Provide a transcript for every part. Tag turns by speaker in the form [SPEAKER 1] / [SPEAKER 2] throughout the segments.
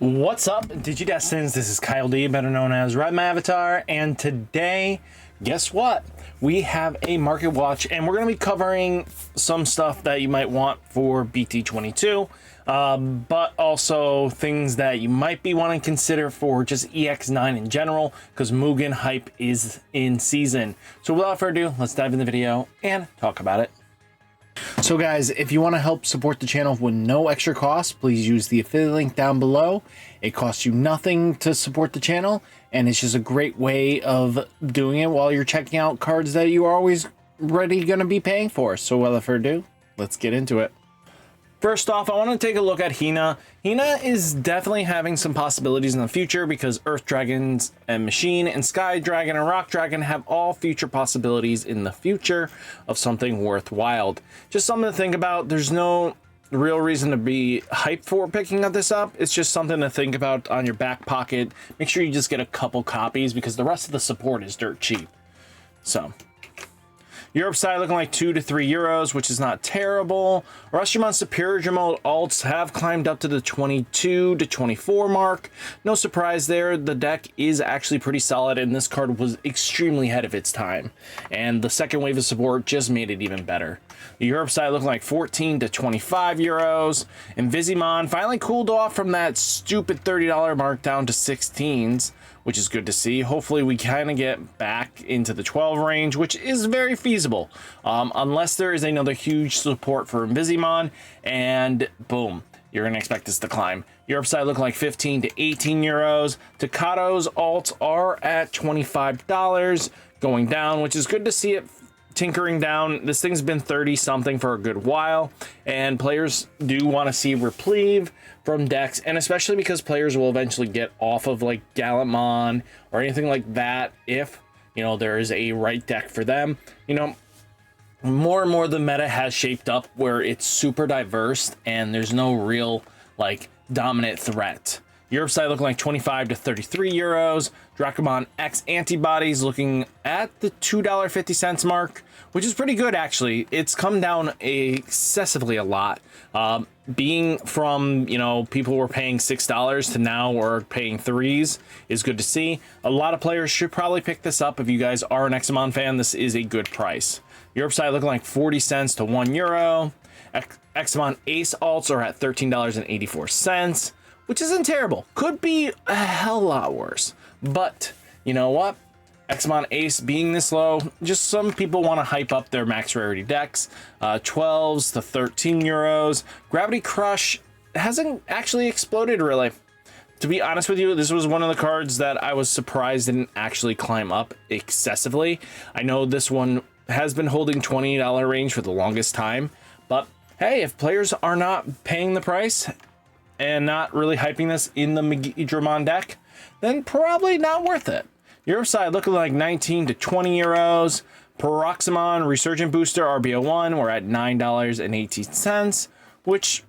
[SPEAKER 1] What's up, Digidestins? This is Kyle D, better known as RideMyAvatar, and today, guess what? We have a market watch, and we're going to be covering some stuff that you might want for BT-22, but also things that you might be wanting to consider for just EX9 in general, because Muggan hype is in season. So without further ado, let's dive in the video and talk about it. So guys, if you want to help support the channel with no extra cost, please use the affiliate link down below. It costs you nothing to support the channel, and it's just a great way of doing it while you're checking out cards that you are always ready going to be paying for. So without further ado, let's get into it. First off, I want to take a look at Hina. Hina is definitely having some possibilities in the future because Earth Dragons and Machine and Sky Dragon and Rock Dragon have all future possibilities in the future of something worthwhile. Just something to think about. There's no real reason to be hyped for picking this up. It's just something to think about on your back pocket. Make sure you just get a couple copies because the rest of the support is dirt cheap. So Europe side looking like 2 to 3 euros, which is not terrible. Russian Superior Mode alts have climbed up to the 22 to 24 mark. No surprise there. The deck is actually pretty solid, and this card was extremely ahead of its time. And the second wave of support just made it even better. The Europe side looking like 14 to 25 euros. And Digimon finally cooled off from that stupid $30 mark down to 16s, which is good to see. Hopefully we kind of get back into the 12 range, which is very feasible. Unless there is another huge support for Digimon, and boom, you're gonna expect this to climb. Europe side looking like 15 to 18 euros. Takado's alts are at $25, going down, which is good to see it tinkering down. This thing's been 30 something for a good while, and players do want to see reprieve from decks, and especially because players will eventually get off of like Gallantmon or anything like that if, you know, there is a right deck for them. You know, more and more the meta has shaped up where it's super diverse and there's no real like dominant threat. Europe side looking like 25 to 33 euros. Dracomon X antibodies looking at the $2.50 mark, which is pretty good actually. It's come down excessively a lot. Being from, you know, people were paying $6 to now we're paying $3s is good to see. A lot of players should probably pick this up. If you guys are an Xamon fan, this is a good price. Europe side looking like 40 cents to 1 euro. Xamon Ace alts are at $13.84. which isn't terrible. Could be a hell lot worse. But you know what? Xamon Ace being this low, just some people want to hype up their max rarity decks. 12s to 13 euros. Gravity Crush hasn't actually exploded really. To be honest with you, this was one of the cards that I was surprised didn't actually climb up excessively. I know this one has been holding $20 range for the longest time, but hey, if players are not paying the price and not really hyping this in the Machinedramon deck, then probably not worth it. Europe side looking like 19 to 20 euros. Paroxymon Resurgent Booster RBO1, we're at $9.18, which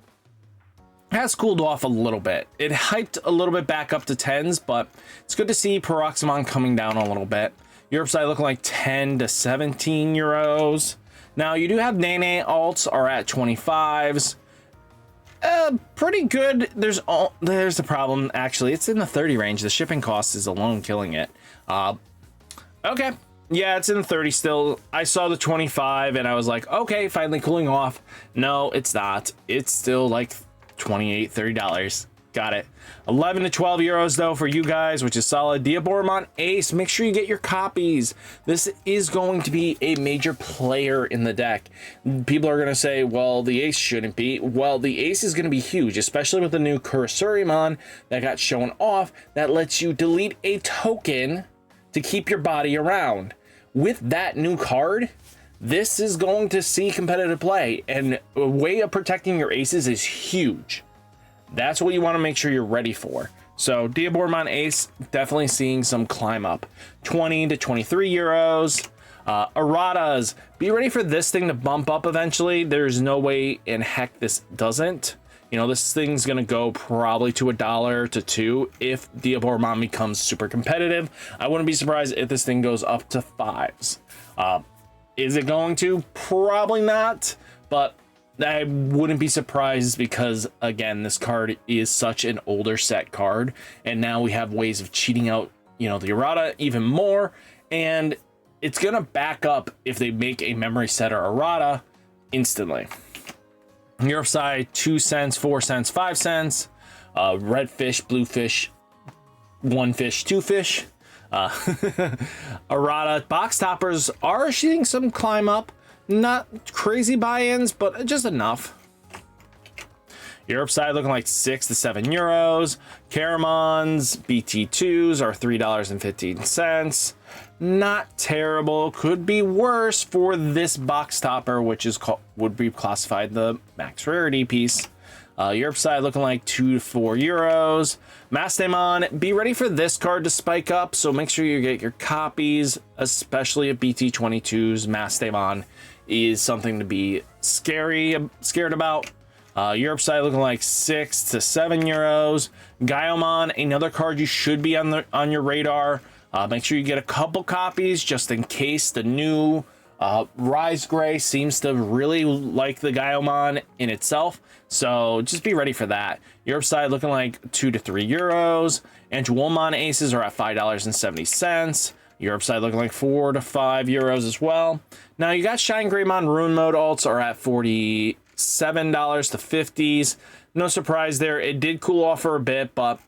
[SPEAKER 1] has cooled off a little bit. It hyped a little bit back up to 10s, but it's good to see Paroxymon coming down a little bit. Europe side looking like 10 to 17 euros. Now you do have Nene alts are at 25s. Pretty good. There's the problem actually. It's in the 30 range. The shipping cost is alone killing it. Okay. Yeah, it's in the 30 still. I saw the 25 and I was like, okay, finally cooling off. No, it's not. It's still like $28, $30. Got it. 11 to 12 euros though for you guys, which is solid. Digimon Ace, make sure you get your copies. This is going to be a major player in the deck. People are going to say, well, the Ace shouldn't be. Well, the Ace is going to be huge, especially with the new Kurasurimon that got shown off that lets you delete a token to keep your body around. With that new card, this is going to see competitive play, and a way of protecting your aces is huge. That's what you want to make sure you're ready for. So Digimon Ace definitely seeing some climb up. 20 to 23 euros. Erratas, be ready for this thing to bump up eventually. There's no way in heck this doesn't. You know, this thing's gonna go probably to $1 to $2 if Digimon becomes super competitive. I wouldn't be surprised if this thing goes up to 5s. Is it going to? Probably not, but I wouldn't be surprised because, again, this card is such an older set card, and now we have ways of cheating out, you know, the errata even more, and it's gonna back up if they make a memory setter errata instantly. Europe side, 2 cents, 4 cents, 5 cents. Red fish, blue fish, 1 fish, 2 fish. Errata box toppers are seeing some climb up. Not crazy buy-ins, but just enough. Europe side looking like 6 to 7 euros. Caramons, BT-2s are $3.15. Not terrible. Could be worse for this box topper, which is would be classified the max rarity piece. Europe side looking like 2 to 4 euros. Machinedramon, be ready for this card to spike up, so make sure you get your copies, especially a BT-22's. Machinedramon is something to be scared about. Europe side looking like 6 to 7 euros. Digimon, another card you should be on your radar. Make sure you get a couple copies just in case. The new Rise Gray seems to really like the Digimon in itself, so just be ready for that. Europe side looking like 2 to 3 euros. And Digimon aces are at $5.70. Europe side looking like 4 to 5 euros as well. Now you got Shine Greymon Rune Mode alts are at $47 to $50s. No surprise there. It did cool off for a bit, but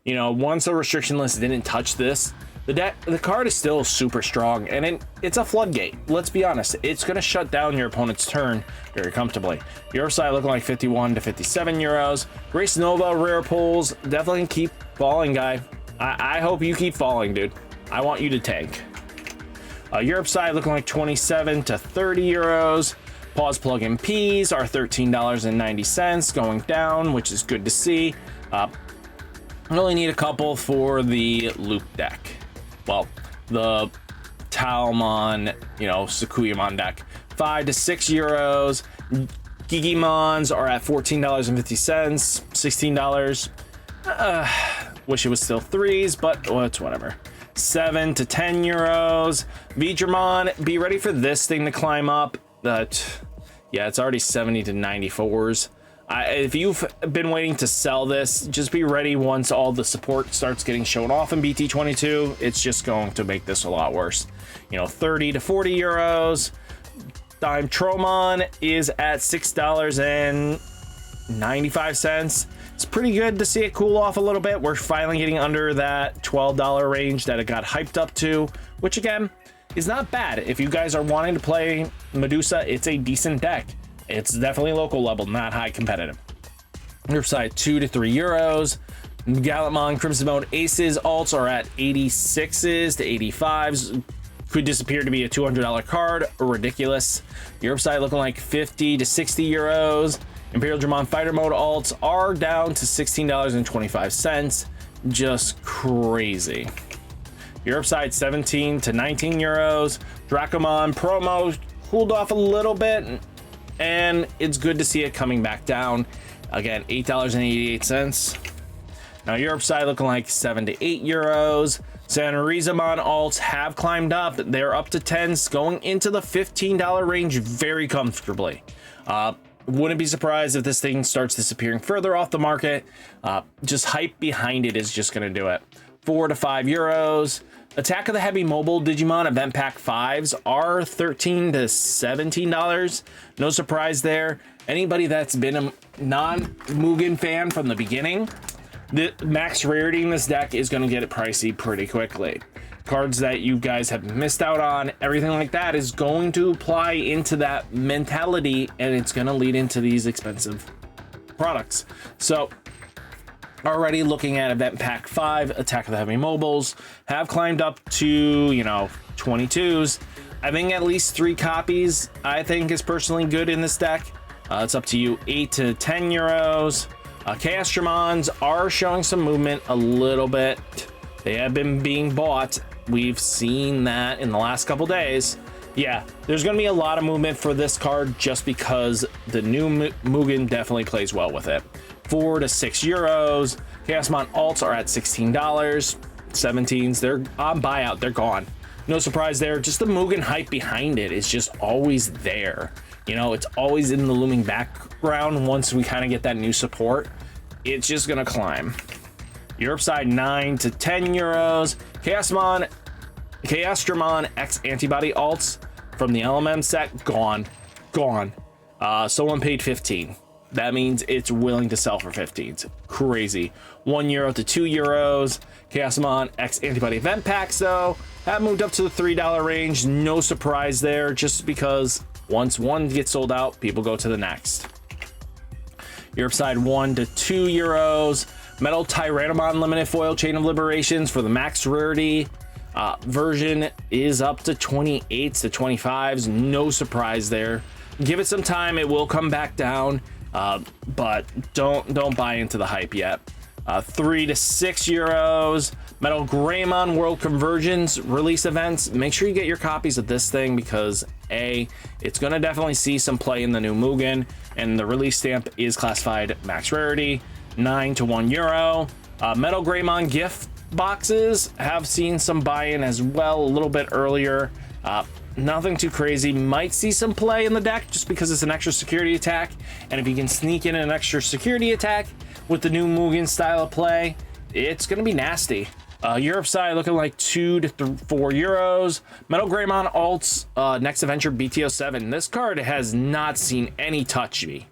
[SPEAKER 1] you know, once the restriction list didn't touch this, the card is still super strong, and it's a floodgate. Let's be honest, it's going to shut down your opponent's turn very comfortably. Your side looking like 51 to 57 euros. Grace Nova rare pulls definitely keep falling, guy. I hope you keep falling, dude. I want you to tank. Europe side looking like 27 to 30 euros. Pause plug-in Ps are $13.90, going down, which is good to see. I only need a couple for the loop deck. Well, the Talmon, you know, Sakuyamon deck. 5 to 6 euros. Digimons are at $14.50, $16. Wish it was still 3s, but well, it's whatever. 7 to 10 euros. Digimon, be ready for this thing to climb up. Yeah, it's already 70 to 94s. If you've been waiting to sell this, just be ready once all the support starts getting shown off in BT-22. It's just going to make this a lot worse. You know, 30 to 40 euros. Digimon is at $6.95. It's pretty good to see it cool off a little bit. We're finally getting under that $12 range that it got hyped up to, which again is not bad. If you guys are wanting to play Medusa, it's a decent deck. It's definitely local level, not high competitive. Your side 2 to 3 euros. Gallantmon Crimson Mode aces alts are at 86s to 85s. Could disappear to be a $200 card. Ridiculous. Europe side looking like 50 to 60 euros. Imperial Dramon Fighter Mode alts are down to $16.25. Just crazy. Europe side 17 to 19 euros. Dracomon promo cooled off a little bit, and it's good to see it coming back down. Again, $8.88. Now Europe side looking like 7 to 8 euros. Sanrizamon alts have climbed up. They're up to 10s, going into the $15 range very comfortably. Wouldn't be surprised if this thing starts disappearing further off the market. Just hype behind it is just going to do it. 4 to 5 euros. Attack of the Heavy Mobile Digimon Event Pack 5s are $13 to $17. No surprise there. Anybody that's been a non-Muggan fan from the beginning, the max rarity in this deck is going to get it pricey pretty quickly. Cards that you guys have missed out on, everything like that is going to apply into that mentality, and it's going to lead into these expensive products. So already looking at Event Pack 5, Attack of the Heavy Mobiles have climbed up to, you know, 22s. I think at least 3 copies I think is personally good in this deck. It's up to you. 8 to 10 euros. Chaos Dramons are showing some movement a little bit. They have been being bought. We've seen that in the last couple days. Yeah, there's going to be a lot of movement for this card just because the new Muggan definitely plays well with it. 4 to 6 euros. Chaosmon alts are at $16. 17s, they're on buyout. They're gone. no surprise there. Just the Muggan hype behind it is just always there. You know, it's always in the looming background. Once we kind of get that new support, it's just gonna climb. Europe side 9 to 10 euros. Chaosdramon X antibody alts from the LMM set, gone. Someone paid 15. That means it's willing to sell for 15. It's crazy. 1 euro to 2 euros. Chaosdramon X antibody event packs though have moved up to the $3 range. No surprise there, just because once one gets sold out, people go to the next. Europe side 1 to 2 euros. Metal Tyrannomon limited foil chain of liberations for the max rarity version is up to 28s to 25s. No surprise there. Give it some time, it will come back down, but don't buy into the hype yet. 3 to 6 euros. Metal Greymon World Convergence release events. Make sure you get your copies of this thing because it's gonna definitely see some play in the new Muggan, and the release stamp is classified max rarity. 9 to 1 euro. Metal Greymon gift boxes have seen some buy-in as well a little bit earlier. Nothing too crazy. Might see some play in the deck just because it's an extra security attack, and if you can sneak in an extra security attack with the new Muggan style of play, it's gonna be nasty. Europe side looking like 2 to 4 euros. Metal Greymon alts next adventure BT-07. This card has not seen any touchy.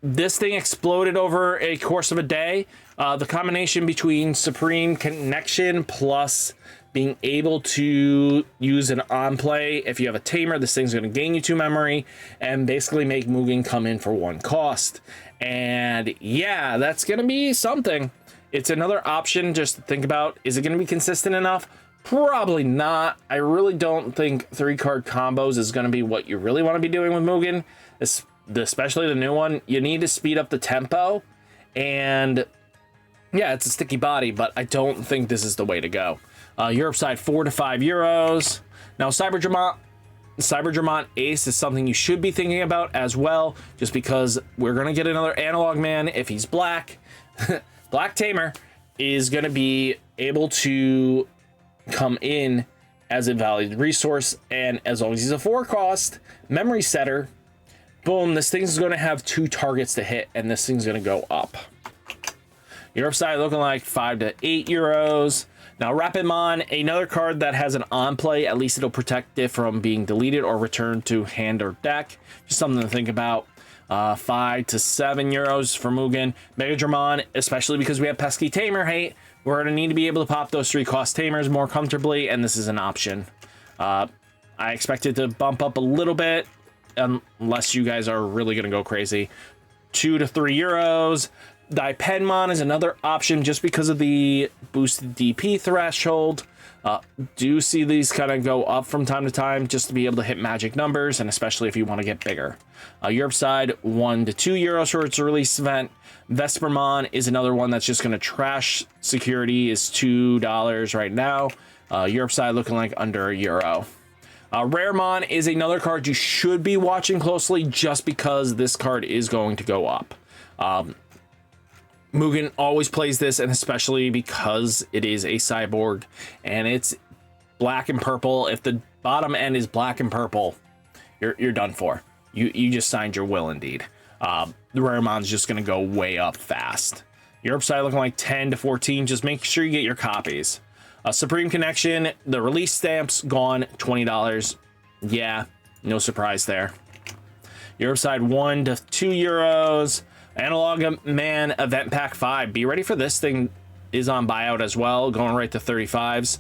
[SPEAKER 1] This thing exploded over a course of a day. The combination between Supreme Connection plus being able to use an on play. If you have a tamer, this thing's going to gain you 2 memory and basically make Muggan come in for 1 cost. And yeah, that's going to be something. It's another option just to think about. Is it going to be consistent enough? Probably not. I really don't think 3-card combos is going to be what you really want to be doing with Muggan, especially the new one. You need to speed up the tempo, and yeah, it's a sticky body, but I don't think this is the way to go. Europe side 4 to 5 euros. Now Cyberdramon Ace is something you should be thinking about as well, just because we're gonna get another analog man. If he's black, Black Tamer is gonna be able to come in as a valued resource, and as long as he's a 4-cost memory setter, boom, this thing's gonna have 2 targets to hit, and this thing's gonna go up. Europe side looking like 5 to 8 euros. Now RideMyAvatar, another card that has an on play, at least it'll protect it from being deleted or returned to hand or deck. Just something to think about. 5 to 7 euros for Muggan. Machinedramon, especially because we have pesky tamer hate, we're gonna need to be able to pop those 3-cost tamers more comfortably, and this is an option. I expect it to bump up a little bit, unless you guys are really gonna go crazy. 2 to 3 euros. Digimon is another option just because of the boosted DP threshold. Do see these kind of go up from time to time just to be able to hit magic numbers, and especially if you want to get bigger. Europe side 1 to 2 euros for its release event. Vespermon is another one that's just going to trash security, is $2 right now. Europe side looking like under €1. Raremon is another card you should be watching closely just because this card is going to go up. Muggan always plays this, and especially because it is a cyborg and it's black and purple. If the bottom end is black and purple, you're done for. You just signed your will indeed. The Raremon's just gonna go way up fast. Europe side looking like 10 to 14. Just make sure you get your copies. Supreme Connection, the release stamps gone, $20. Yeah, no surprise there. Europe side 1 to 2 euros. Analog Man Event Pack 5. Be ready for this thing is on buyout as well, going right to 35s.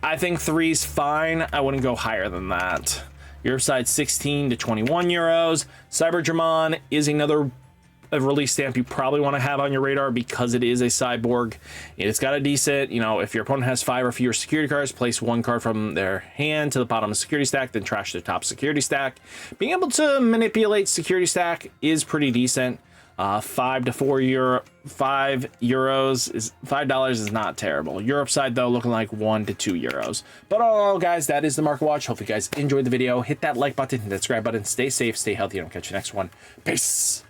[SPEAKER 1] I think 3's fine. I wouldn't go higher than that. Europe side 16 to 21 euros. Cyberdramon is another release stamp you probably want to have on your radar because it is a cyborg. It's got a decent, if your opponent has 5 or fewer security cards, place 1 card from their hand to the bottom of the security stack, then trash their top security stack. Being able to manipulate security stack is pretty decent. 5 to 4 euro, $5 is not terrible. Europe side though looking like 1 to 2 euros. But all in all, guys, that is the market watch. Hope you guys enjoyed the video. Hit that like button, hit that subscribe button. Stay safe, stay healthy, and I'll catch you next one. Peace.